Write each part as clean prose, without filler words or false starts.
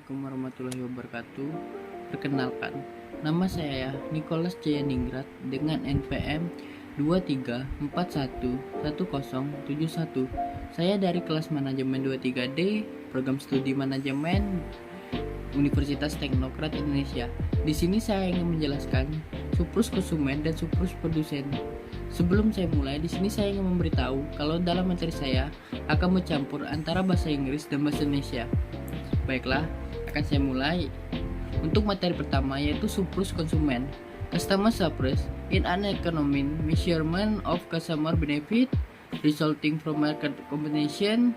Assalamualaikum warahmatullahi wabarakatuh. Perkenalkan, nama saya Nicholas Jayaningrat dengan NPM 23411071. Saya dari kelas manajemen 23D, program studi manajemen Universitas Teknokrat Indonesia. Di sini saya ingin menjelaskan surplus konsumen dan surplus produsen. Sebelum saya mulai, di sini saya ingin memberitahu kalau dalam materi saya akan mencampur antara bahasa Inggris dan bahasa Indonesia. Baiklah, akan saya mulai. Untuk materi pertama yaitu surplus konsumen. Customer surplus in an economic measurement of customer benefit resulting from market competition.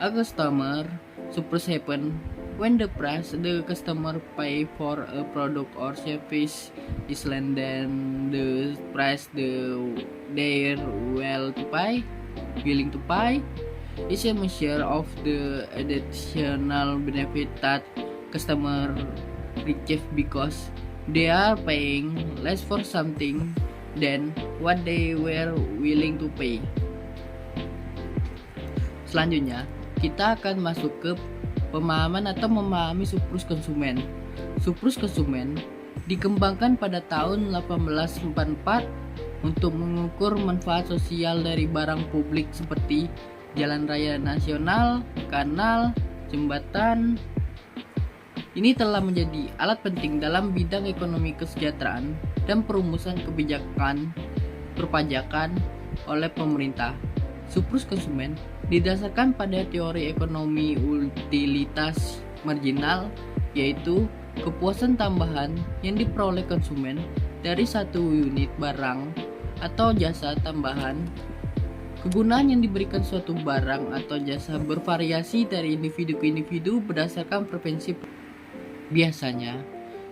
A customer surplus happen when the price the customer pay for a product or service is less than the price they're willing to pay. Is a measure of the additional benefit that customer receive because they are paying less for something than what they were willing to pay. Selanjutnya, kita akan masuk ke pemahaman atau memahami surplus konsumen. Surplus konsumen dikembangkan pada tahun 1844 untuk mengukur manfaat sosial dari barang publik seperti jalan raya nasional, kanal, jembatan. Ini telah menjadi alat penting dalam bidang ekonomi kesejahteraan dan perumusan kebijakan perpajakan oleh pemerintah. Surplus konsumen didasarkan pada teori ekonomi utilitas marginal, yaitu kepuasan tambahan yang diperoleh konsumen dari satu unit barang atau jasa tambahan. Kegunaan yang diberikan suatu barang atau jasa bervariasi dari individu ke individu berdasarkan preferensi. Biasanya,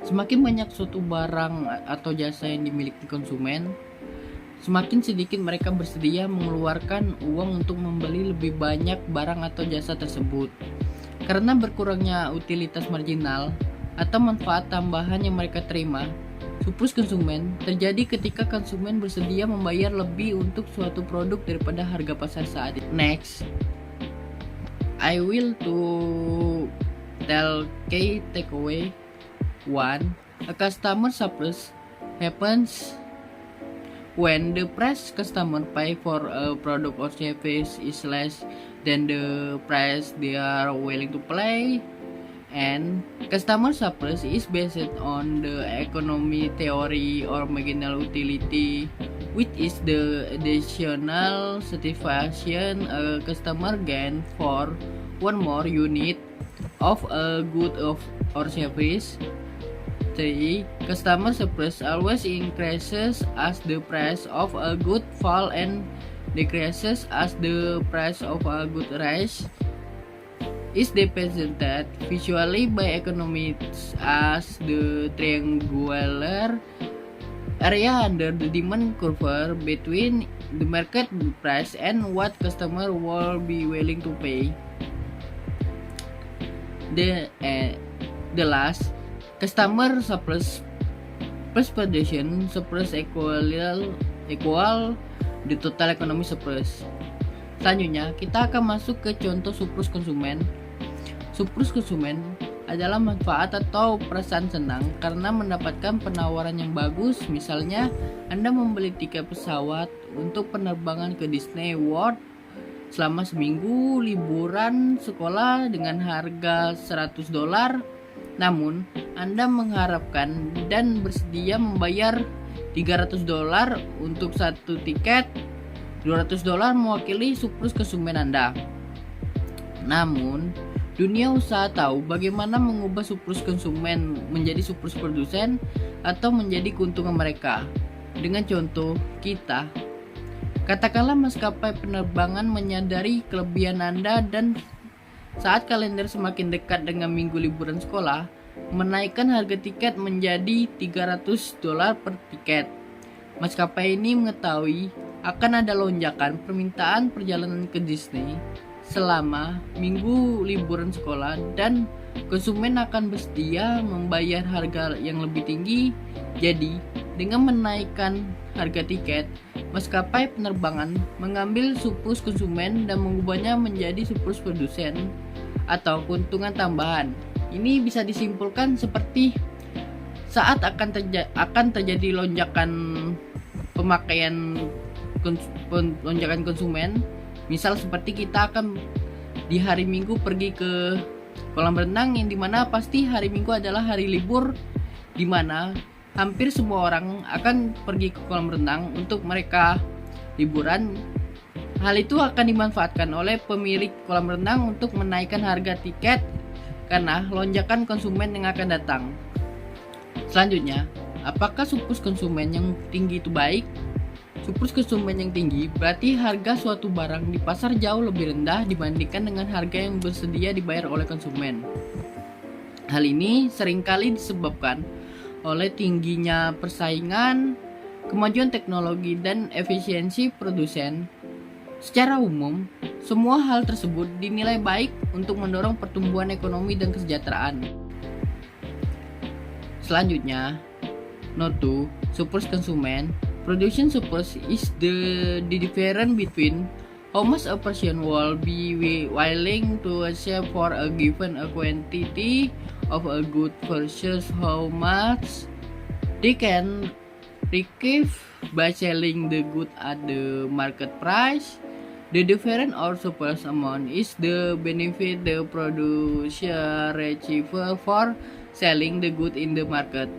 semakin banyak suatu barang atau jasa yang dimiliki konsumen, semakin sedikit mereka bersedia mengeluarkan uang untuk membeli lebih banyak barang atau jasa tersebut. Karena berkurangnya utilitas marginal atau manfaat tambahan yang mereka terima, surplus konsumen terjadi ketika konsumen bersedia membayar lebih untuk suatu produk daripada harga pasar saat itu. Next, I will to tell key takeaway 1. A customer surplus happens when the price customer pay for a product or service is less than the price they are willing to pay. And customer surplus is based on the economy theory or marginal utility, which is the additional satisfaction a customer gain for one more unit of a good or service. 3. Customer surplus always increases as the price of a good fall and decreases as the price of a good rise. Is represented visually by economists as the triangular area under the demand curve between the market price and what customer will be willing to pay. The last, customer surplus plus production surplus equal the total economy surplus. Selanjutnya, kita akan masuk ke contoh surplus konsumen. Surplus konsumen adalah manfaat atau perasaan senang karena mendapatkan penawaran yang bagus. Misalnya, Anda membeli tiket pesawat untuk penerbangan ke Disney World selama seminggu liburan sekolah dengan harga $100. Namun, Anda mengharapkan dan bersedia membayar $300 untuk satu tiket. $200 mewakili surplus konsumen Anda. Namun, dunia usaha tahu bagaimana mengubah surplus konsumen menjadi surplus produsen atau menjadi keuntungan mereka. Dengan contoh kita, katakanlah maskapai penerbangan menyadari kelebihan Anda dan saat kalender semakin dekat dengan minggu liburan sekolah, menaikkan harga tiket menjadi $300 per tiket. Maskapai ini mengetahui akan ada lonjakan permintaan perjalanan ke Disney selama minggu liburan sekolah dan konsumen akan bersedia membayar harga yang lebih tinggi. Jadi, dengan menaikkan harga tiket, maskapai penerbangan mengambil surplus konsumen dan mengubahnya menjadi surplus produsen atau keuntungan tambahan. Ini bisa disimpulkan seperti saat akan terjadi lonjakan pemakaian lonjakan konsumen. Misal seperti kita akan di hari Minggu pergi ke kolam renang, yang dimana pasti hari Minggu adalah hari libur, dimana hampir semua orang akan pergi ke kolam renang untuk mereka liburan. Hal itu akan dimanfaatkan oleh pemilik kolam renang untuk menaikkan harga tiket karena lonjakan konsumen yang akan datang. Selanjutnya, apakah surplus konsumen yang tinggi itu baik? Surplus konsumen yang tinggi berarti harga suatu barang di pasar jauh lebih rendah dibandingkan dengan harga yang bersedia dibayar oleh konsumen. Hal ini seringkali disebabkan oleh tingginya persaingan, kemajuan teknologi, dan efisiensi produsen. Secara umum, semua hal tersebut dinilai baik untuk mendorong pertumbuhan ekonomi dan kesejahteraan. Selanjutnya, note 2, surplus konsumen. Production surplus is the difference between how much a person will be willing to accept for a given quantity of a good versus how much they can recoup by selling the good at the market price. The difference or surplus amount is the benefit the producer receives for selling the good in the market.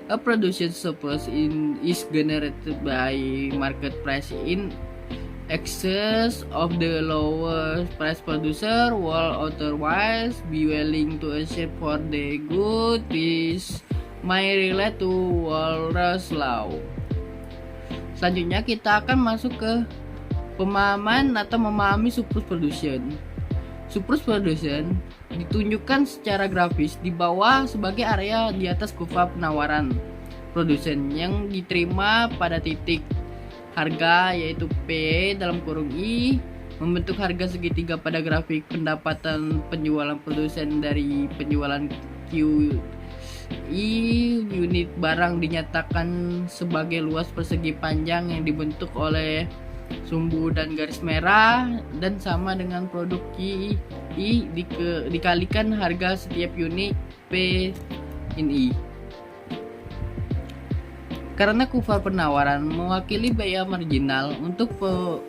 A production surplus is generated by market price in excess of the lowest price producer will otherwise be willing to accept for the good. This may relate to Walras law. Selanjutnya kita akan masuk ke pemahaman atau memahami surplus production. Surplus production ditunjukkan secara grafis di bawah sebagai area di atas kurva penawaran produsen yang diterima pada titik harga, yaitu P dalam kurung I, membentuk harga segitiga pada grafik pendapatan penjualan produsen dari penjualan QI. Unit barang dinyatakan sebagai luas persegi panjang yang dibentuk oleh sumbu dan garis merah dan sama dengan produk I dikalikan harga setiap unit P in I. Karena kurva penawaran mewakili biaya marginal untuk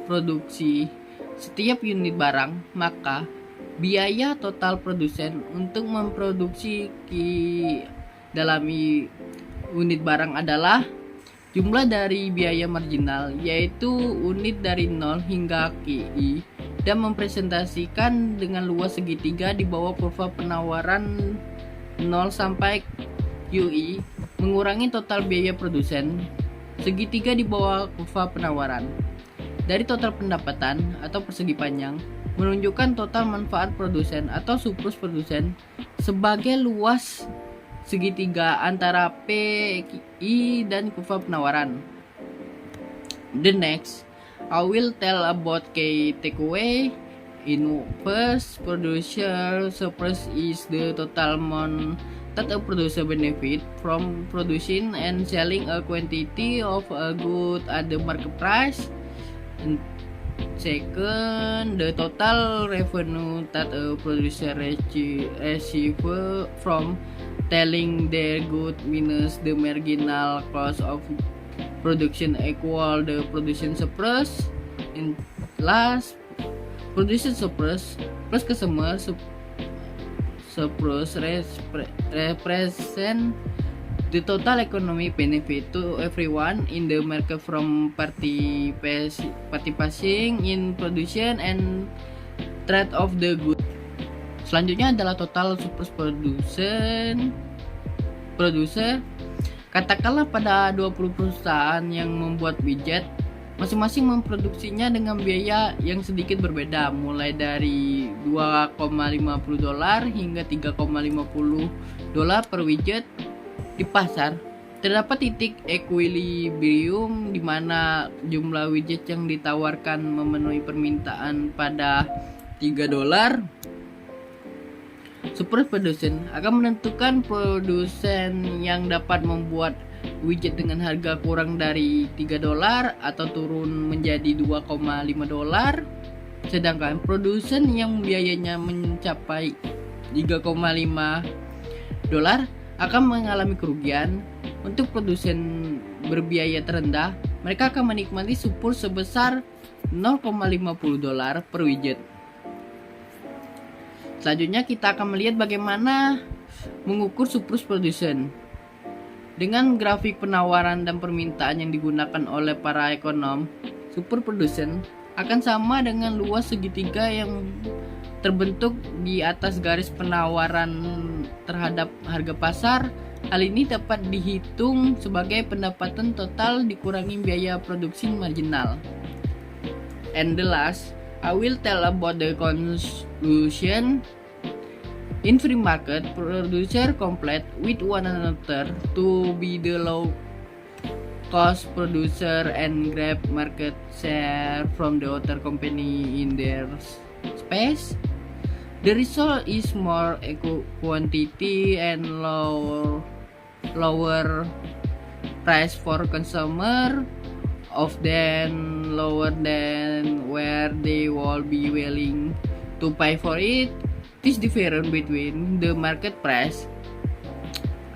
produksi setiap unit barang, maka biaya total produsen untuk memproduksi dalam unit barang adalah jumlah dari biaya marginal, yaitu unit dari 0 hingga QI, dan mempresentasikan dengan luas segitiga di bawah kurva penawaran 0 sampai QI, mengurangi total biaya produsen, segitiga di bawah kurva penawaran. Dari total pendapatan atau persegi panjang, menunjukkan total manfaat produsen atau surplus produsen sebagai luas segitiga antara P, I, dan kurva penawaran. The next, I will tell about key takeaway. In first, producer surplus is the total amount that a producer benefit from producing and selling a quantity of a good at the market price. And second, the total revenue that a producer receive from selling their good minus the marginal cost of production equal the production surplus. And last, production surplus plus customer surplus represent the total economic benefit to everyone in the market from participating in production and trade of the good. Selanjutnya adalah total surplus producer. Katakanlah pada 20 perusahaan yang membuat widget, masing-masing memproduksinya dengan biaya yang sedikit berbeda, mulai dari $2,50 hingga $3,50 per widget. Di pasar terdapat titik equilibrium di mana jumlah widget yang ditawarkan memenuhi permintaan pada $3. Surplus produsen akan menentukan produsen yang dapat membuat widget dengan harga kurang dari $3 atau turun menjadi $2,5. Sedangkan produsen yang biayanya mencapai $3,5 akan mengalami kerugian. Untuk produsen berbiaya terendah, mereka akan menikmati surplus sebesar $0,50 per widget. Selanjutnya kita akan melihat bagaimana mengukur surplus produsen. Dengan grafik penawaran dan permintaan yang digunakan oleh para ekonom, surplus produsen akan sama dengan luas segitiga yang terbentuk di atas garis penawaran terhadap harga pasar. Hal ini dapat dihitung sebagai pendapatan total dikurangi biaya produksi marginal. And the last, I will tell about the conclusion. In free market, producer compete with one another to be the low cost producer and grab market share from the other company in their space. The result is more quantity and lower price for consumer, often lower than where they will be willing to pay for it. This difference between the market price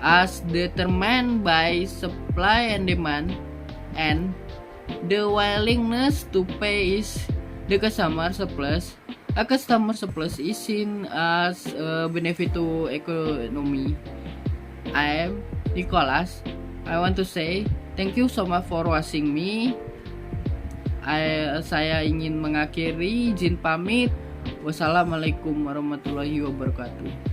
as determined by supply and demand and the willingness to pay is the customer surplus. A customer surplus is seen as a benefit to economy. I am Nicholas. I want to say thank you so much for watching me. Saya ingin mengakhiri, izin pamit. Wassalamualaikum warahmatullahi wabarakatuh.